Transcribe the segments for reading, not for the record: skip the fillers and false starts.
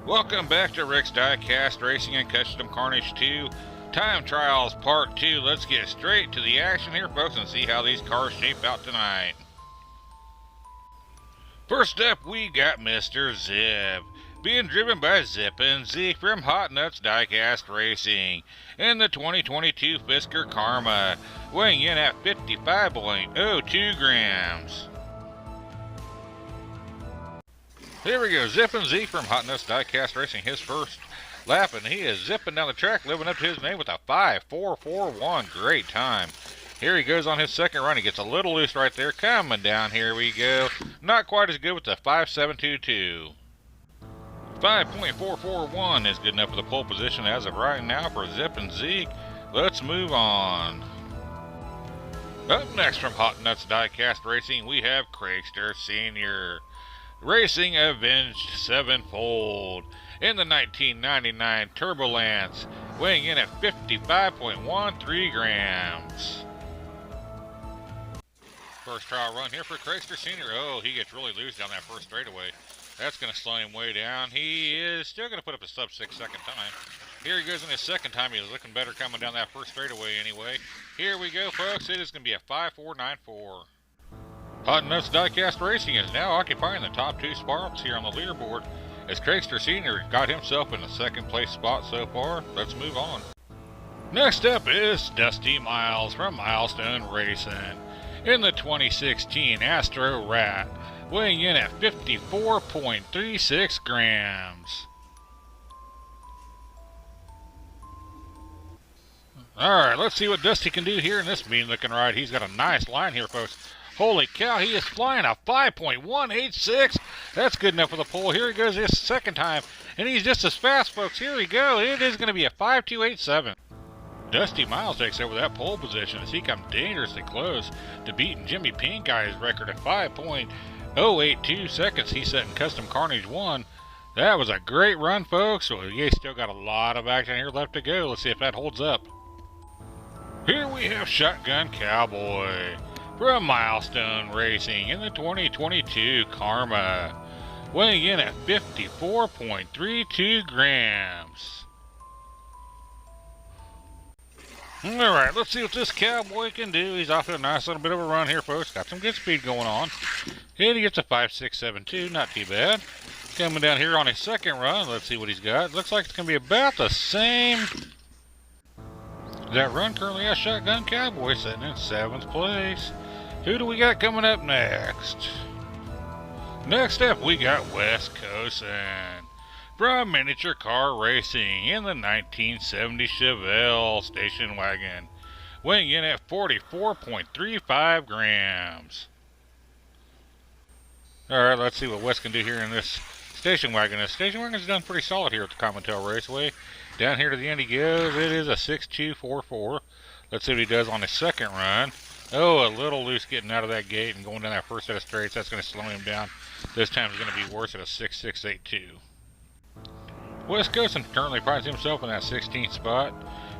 Welcome back to Rick's Diecast Racing and Custom Carnage 2 Time Trials Part 2. Let's get straight to the action here, folks, and see how these cars shape out tonight. First up, we got Mr. Zip, being driven by Zip and Zeke from Hot Nuts Diecast Racing in the 2022 Fisker Karma, weighing in at 55.02 grams. Here we go, Zip and Zeke from Hot Nuts Diecast Racing, his first lap, and he is zipping down the track, living up to his name with a 5.441. Great time. Here he goes on his second run. He gets a little loose right there. Coming down, here we go. Not quite as good with the 5.722. 5.441 is good enough for the pole position as of right now for Zip and Zeke. Let's move on. Up next from Hot Nuts Diecast Racing, we have Craigster Sr. Racing Avenged Sevenfold in the 1999 Turbulence, weighing in at 55.13 grams. First trial run here for Craigster Sr. Oh, he gets really loose down that first straightaway. That's going to slow him way down. He is still going to put up a sub 6 second time. Here he goes in his second time. He was looking better coming down that first straightaway anyway. Here we go, folks. It is going to be a 5.494. Hot Nuts Diecast Racing is now occupying the top two spots here on the leaderboard, as Craigster Sr. got himself in the second place spot so far. Let's move on. Next up is Dusty Miles from Milestone Racing in the 2016 Astro Rat, weighing in at 54.36 grams. Alright, let's see what Dusty can do here in this mean looking ride. He's got a nice line here, folks. Holy cow, he is flying a 5.186. That's good enough for the pole. Here he goes his second time, and he's just as fast, folks. Here we go. It is going to be a 5.287. Dusty Miles takes over that pole position as he comes dangerously close to beating Jimmy Pink Eye's record at 5.082 seconds he set in Custom Carnage 1. That was a great run, folks. Well, you still got a lot of action here left to go. Let's see if that holds up. Here we have Shotgun Cowboy from Milestone Racing in the 2022 Karma, weighing in at 54.32 grams. Alright, let's see what this cowboy can do. He's off to a nice little bit of a run here, folks. Got some good speed going on. And he gets a 5.672, not too bad. Coming down here on his second run, let's see what he's got. Looks like it's going to be about the same. That run currently has Shotgun Cowboy sitting in 7th place. Who do we got coming up next? Next up, we got Wes Cosin from Miniature Car Racing in the 1970 Chevelle station wagon, weighing in at 44.35 grams. Alright, let's see what Wes can do here in this station wagon. The station wagon's done pretty solid here at the Commentail Raceway. Down here to the end he goes. It is a 6.244. Let's see what he does on his second run. Oh, a little loose getting out of that gate and going down that first set of straights. That's going to slow him down. This time it's going to be worse at a 6.682. Wes Cosin currently finds himself in that 16th spot,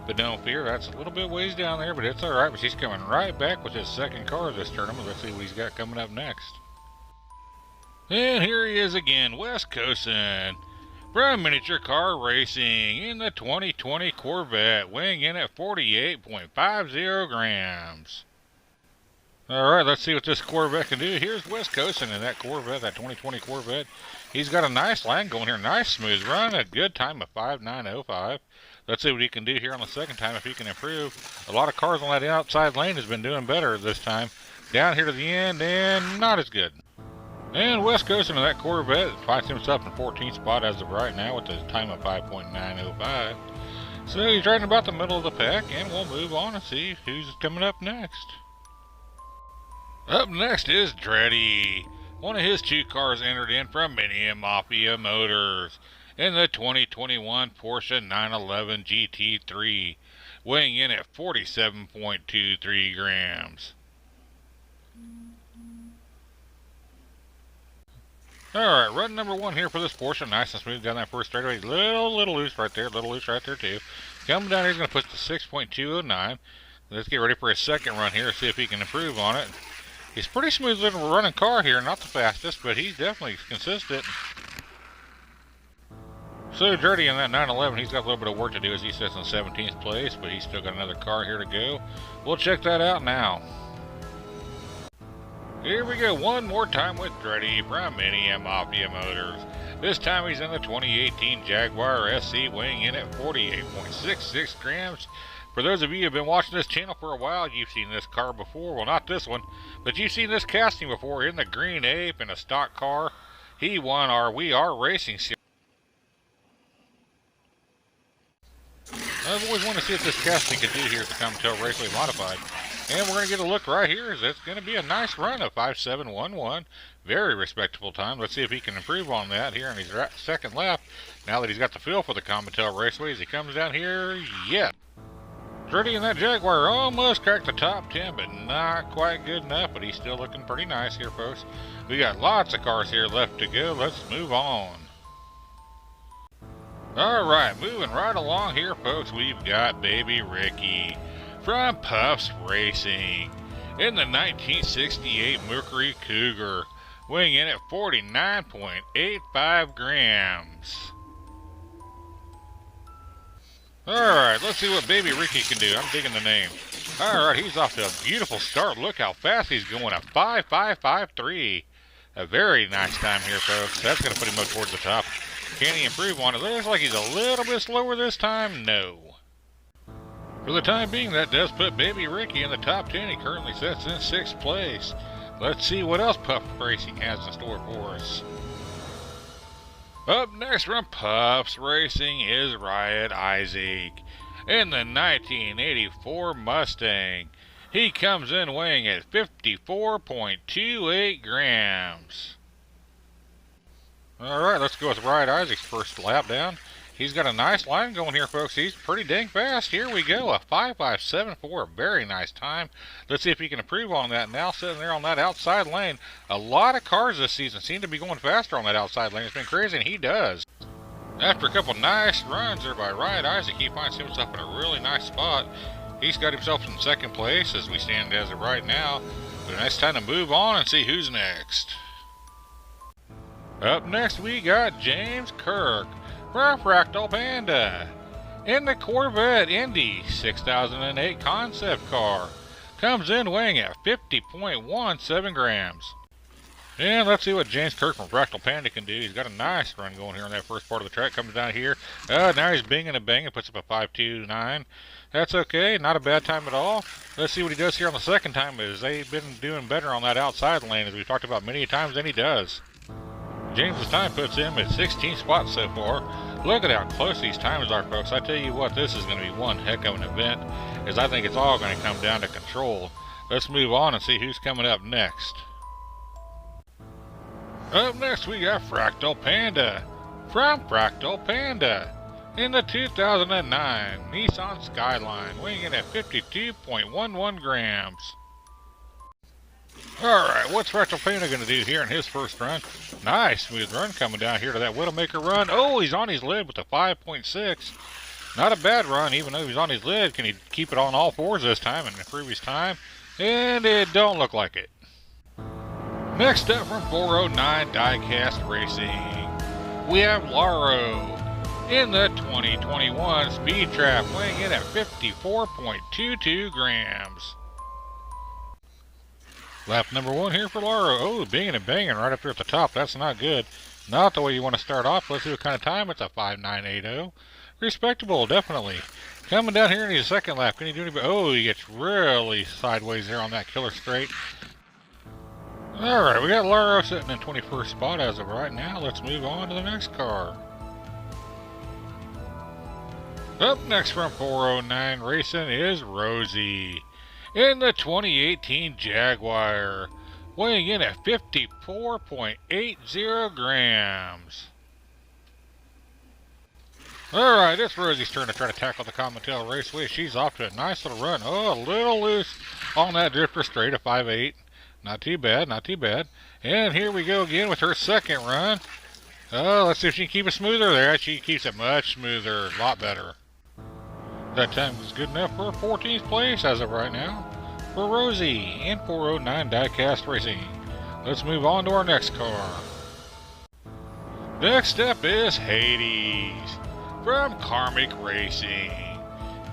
but don't fear, that's a little bit ways down there, but it's alright. But he's coming right back with his second car this tournament. Let's see what he's got coming up next. And here he is again, Wes Cosin from Miniature Car Racing in the 2020 Corvette, weighing in at 48.50 grams. Alright, let's see what this Corvette can do. Here's Wes Cosin in that Corvette, that 2020 Corvette. He's got a nice line going here. Nice smooth run. A good time of 5.905. Let's see what he can do here on the second time if he can improve. A lot of cars on that outside lane has been doing better this time. Down here to the end, and not as good. And Wes Cosin in that Corvette finds himself in 14th spot as of right now with a time of 5.905. So he's right in about the middle of the pack, and we'll move on and see who's coming up next. Up next is Dreddy. One of his two cars entered in from Mini Mafia Motors in the 2021 Porsche 911 GT3, weighing in at 47.23 grams. Alright, run number one here for this Porsche. Nice and smooth down that first straightaway. Little loose right there. Little loose right there too. Coming down here, he's going to push to 6.209. Let's get ready for his second run here. See if he can improve on it. He's pretty smooth little running car here. Not the fastest, but he's definitely consistent. So dirty in that 911, he's got a little bit of work to do as he sits in 17th place, but he's still got another car here to go. We'll check that out now. Here we go, one more time with Dreddy from Mini Mafia Motors. This time he's in the 2018 Jaguar SC, weighing in at 48.66 grams. For those of you who have been watching this channel for a while, you've seen this car before. Well, not this one, but you've seen this casting before in the Green Ape in a stock car. He won our We Are Racing series. I've always wanted to see what this casting could do here at the Cometel Raceway Modified. And we're going to get a look right here. It's going to be a nice run of 5.711. Very respectable time. Let's see if he can improve on that here in his second lap. Now that he's got the feel for the Cometel Raceway as he comes down here, yeah. Dreddy in that Jaguar almost cracked the top 10, but not quite good enough. But he's still looking pretty nice here, folks. We got lots of cars here left to go. Let's move on. Alright, moving right along here, folks, we've got Baby Ricky from Puffs Racing in the 1968 Mercury Cougar, weighing in at 49.85 grams. Alright, let's see what Baby Ricky can do. I'm digging the name. Alright, he's off to a beautiful start. Look how fast he's going, a 5.553. A very nice time here, folks. That's going to put him up towards the top. Can he improve on it? Looks like he's a little bit slower this time. No. For the time being, that does put Baby Ricky in the top 10. He currently sits in 6th place. Let's see what else Puff Racing has in store for us. Up next from Puffs Racing is Riot Isaac in the 1984 Mustang. He comes in weighing at 54.28 grams. Alright, let's go with Riot Isaac's first lap down. He's got a nice line going here, folks. He's pretty dang fast. Here we go, a 5.574, a very nice time. Let's see if he can improve on that. Now sitting there on that outside lane. A lot of cars this season seem to be going faster on that outside lane. It's been crazy, and he does. After a couple nice runs there by Riot Isaac, he finds himself in a really nice spot. He's got himself in 2nd place as we stand as of right now. But it's time to move on and see who's next. Up next, we got James Kirk from Fractal Panda in the Corvette Indy 6008 concept car. Comes in weighing at 50.17 grams. And let's see what James Kirk from Fractal Panda can do. He's got a nice run going here on that first part of the track. Comes down here. Now he's binging and banging. Puts up a 5.29. That's okay. Not a bad time at all. Let's see what he does here on the second time. As they've been doing better on that outside lane, as we've talked about many times, than he does. James's time puts him at 16 spots so far. Look at how close these times are, folks. I tell you what, this is going to be one heck of an event, as I think it's all going to come down to control. Let's move on and see who's coming up next. Up next, we got Fractal Panda from Fractal Panda in the 2009 Nissan Skyline, weighing in at 52.11 grams. Alright, what's Fractal Panda going to do here in his first run? Nice smooth run coming down here to that Widowmaker run. Oh, he's on his lid with a 5.6. Not a bad run, even though he's on his lid. Can he keep it on all fours this time and improve his time? And it don't look like it. Next up from 409 Diecast Racing, we have Laro in the 2021 Speed Trap, weighing in at 54.22 grams. Lap number 1 here for Laro. Oh, binging and banging right up there at the top. That's not good. Not the way you want to start off. Let's see what kind of time. It's a 5.980. Respectable, definitely. Coming down here in his second lap. Can he do anything? Oh, he gets really sideways there on that killer straight. Alright, we got Laro sitting in 21st spot as of right now. Let's move on to the next car. Up next from 409 Racing is Rosie in the 2018 Jaguar, weighing in at 54.80 grams. Alright, it's Rosie's turn to try to tackle the Cometel Raceway. She's off to a nice little run. Oh, a little loose on that drifter straight, a 5.8. Not too bad, not too bad. And here we go again with her second run. Oh, let's see if she can keep it smoother there. She keeps it much smoother, a lot better. That time was good enough for 14th place as of right now for Rosie in 409 Diecast Racing. Let's move on to our next car. Next up is Hades from Karmic Racing,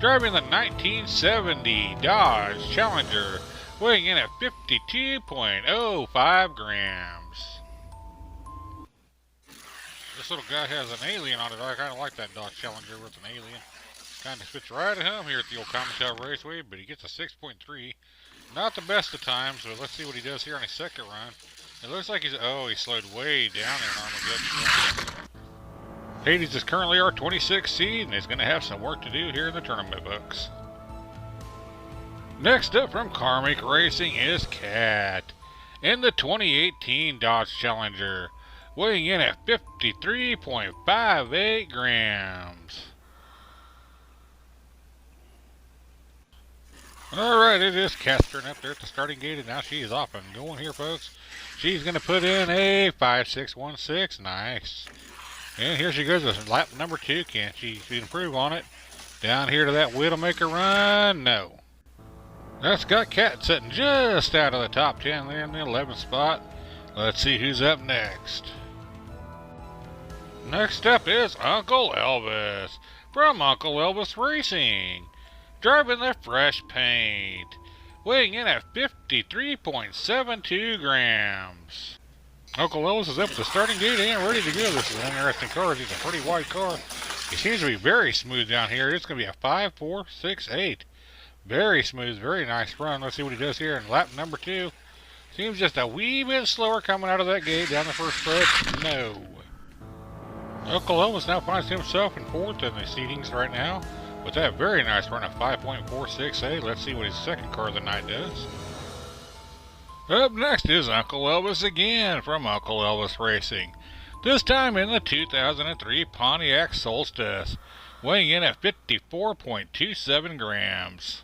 driving the 1970 Dodge Challenger, weighing in at 52.05 grams. This little guy has an alien on it. I kind of like that Dodge Challenger with an alien. Kind of fits right at home here at the old Common Raceway, but he gets a 6.3. Not the best of times, but let's see what he does here on his second run. It looks like he slowed way down there on Armageddon. Hades is currently our 26th seed and is going to have some work to do here in the tournament books. Next up from Karmic Racing is Cat in the 2018 Dodge Challenger, weighing in at 53.58 grams. Alright, it is Cat's turn up there at the starting gate, and now she is off and going here, folks. She's going to put in a 5.616. Nice. And here she goes with lap number 2. Can she improve on it? Down here to that Widowmaker run. No. That's got Cat sitting just out of the top 10 there in the 11th spot. Let's see who's up next. Next up is Uncle Elvis from Uncle Elvis Racing, driving the fresh paint, weighing in at 53.72 grams. Uncle Elvis is up at the starting gate and ready to go. This is an interesting car. It's a pretty wide car. It seems to be very smooth down here. It's going to be a 5.468. Very smooth, very nice run. Let's see what he does here in lap number 2. Seems just a wee bit slower coming out of that gate down the first stretch. No. Uncle Elvis now finds himself in 4th in the seedings right now with that very nice run of 5.468. Let's see what his second car of the night does. Up next is Uncle Elvis again from Uncle Elvis Racing, this time in the 2003 Pontiac Solstice, weighing in at 54.27 grams.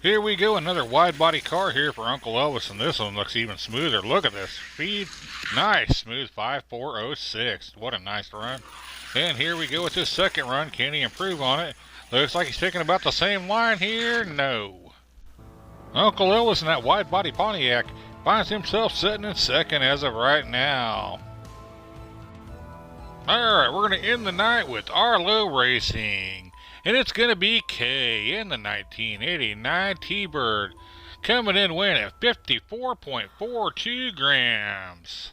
Here we go, another wide body car here for Uncle Elvis, and this one looks even smoother. Look at this speed. Nice, smooth 5.406. What a nice run. And here we go with this second run. Can he improve on it? Looks like he's taking about the same line here. No. Uncle Elvis in that wide body Pontiac finds himself sitting in second as of right now. Alright, we're going to end the night with Arlo Racing. And it's going to be Kay in the 1989 T-Bird, coming in weighing at 54.42 grams.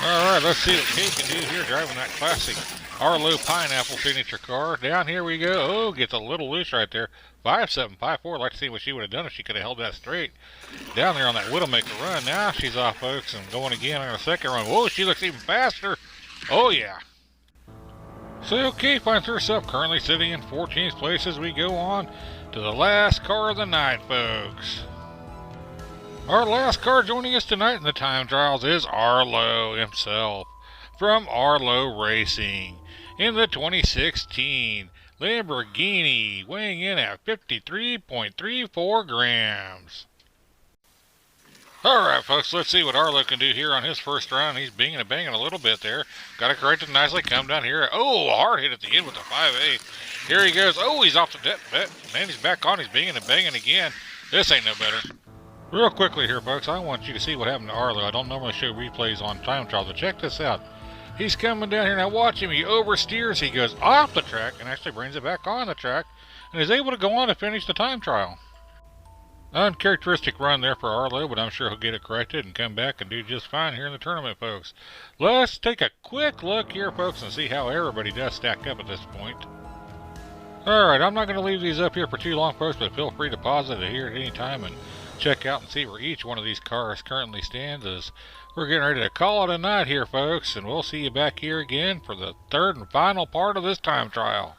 Alright, let's see what Kay can do here driving that classic Arlo Pineapple signature car. Down here we go. Oh, gets a little loose right there. 5.754. Like to see what she would have done if she could have held that straight. Down there on that Widowmaker run. Now she's off, folks, and going again on a second run. Whoa, she looks even faster. Oh, yeah. So Kay finds herself currently sitting in 14th place as we go on to the last car of the night, folks. Our last car joining us tonight in the time trials is Arlo himself from Arlo Racing in the 2016 Lamborghini, weighing in at 53.34 grams. Alright, folks, let's see what Arlo can do here on his first round. He's binging and banging a little bit there. Got it corrected nicely. Come down here. Oh, a hard hit at the end with the 5.8. Here he goes. Oh, he's off the deck. Man, he's back on. He's binging and banging again. This ain't no better. Real quickly here, folks, I want you to see what happened to Arlo. I don't normally show replays on time trials, but check this out. He's coming down here. Now watch him. He oversteers. He goes off the track and actually brings it back on the track and is able to go on to finish the time trial. Uncharacteristic run there for Arlo, but I'm sure he'll get it corrected and come back and do just fine here in the tournament, folks. Let's take a quick look here, folks, and see how everybody does stack up at this point. Alright, I'm not going to leave these up here for too long, folks, but feel free to pause it here at any time and check out and see where each one of these cars currently stands as we're getting ready to call it a night here, folks, and we'll see you back here again for the third and final part of this time trial.